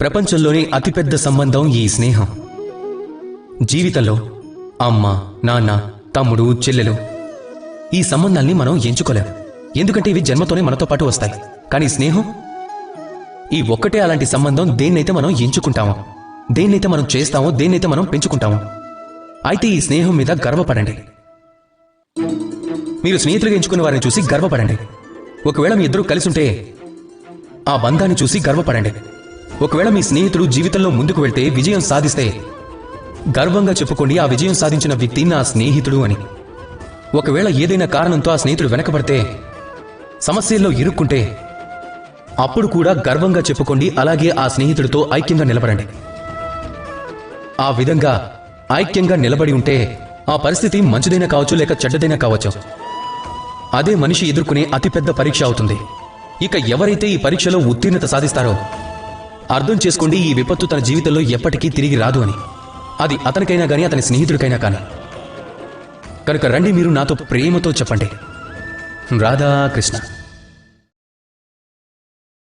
ప్రపంచంలోని అతిపెద్ద సంబంధం ఈ స్నేహం. జీవితంలో అమ్మ, నాన్న, తమ్ముడు, చెల్లెలు ఈ సంబంధాల్ని మనం ఎంచుకోలేం. ఎందుకంటే ఇవి జన్మతోనే మనతో పాటు వస్తాయి. కానీ స్నేహం ఈ ఒక్కటే అలాంటి సంబంధం. దేన్నైతే మనం ఎంచుకుంటామో, దేన్నైతే మనం చేస్తామో, దేన్నైతే మనం పెంచుకుంటామో. అయితే ఈ స్నేహం మీద గర్వపడండి. మీరు స్నేహితులుగా ఎంచుకున్న వారిని చూసి గర్వపడండి. ఒకవేళ మీ ఇద్దరు కలిసి ఉంటే ఆ బంధాన్ని చూసి గర్వపడండి. ఒకవేళ మీ స్నేహితుడు జీవితంలో ముందుకు వెళ్తే, విజయం సాధిస్తే గర్వంగా చెప్పుకోండి, ఆ విజయం సాధించిన వ్యక్తి నా స్నేహితుడు అని. ఒకవేళ ఏదైనా కారణంతో ఆ స్నేహితుడు వెనకబడితే, సమస్యల్లో ఇరుక్కుంటే, అప్పుడు కూడా గర్వంగా చెప్పుకోండి. అలాగే ఆ స్నేహితుడితో ఐక్యంగా నిలబడండి. ఆ విధంగా ఐక్యంగా నిలబడి ఉంటే ఆ పరిస్థితి మంచిదైనా కావచ్చు, లేక చెడ్డదైనా కావచ్చు. అదే మనిషి ఎదుర్కొనే అతిపెద్ద పరీక్ష అవుతుంది. ఇక ఎవరైతే ఈ పరీక్షలో ఉత్తీర్ణత సాధిస్తారో అర్థం చేసుకోండి, ఈ విపత్తు తన జీవితంలో ఎప్పటికీ తిరిగి రాదు అని. అది అతనికైనా కానీ, అతని స్నేహితుడికైనా కానీ. కనుక రండి, మీరు నాతో ప్రేమతో చెప్పండి, రాధాకృష్ణ.